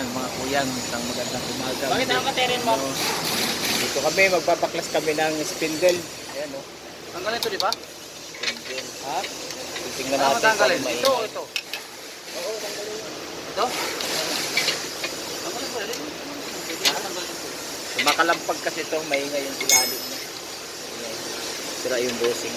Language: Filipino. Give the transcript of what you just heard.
mga kuyang, isang magandang umaga. Bakit ang katerin mo? Dito kami, magpapaklas kami ng spindle. Ayan o. Tanggalin ito, di ba? Spindle. Ha? Tingnan Ano natin tanggalin? kung may Ito, ingay. ito. Oo, tanggalin mo. Ito? Tanggalin mo rin. Tanggalin mo. Sumakalampag kasi ito, maingay yung ilalim niya. Maingay. Sira yung bushing.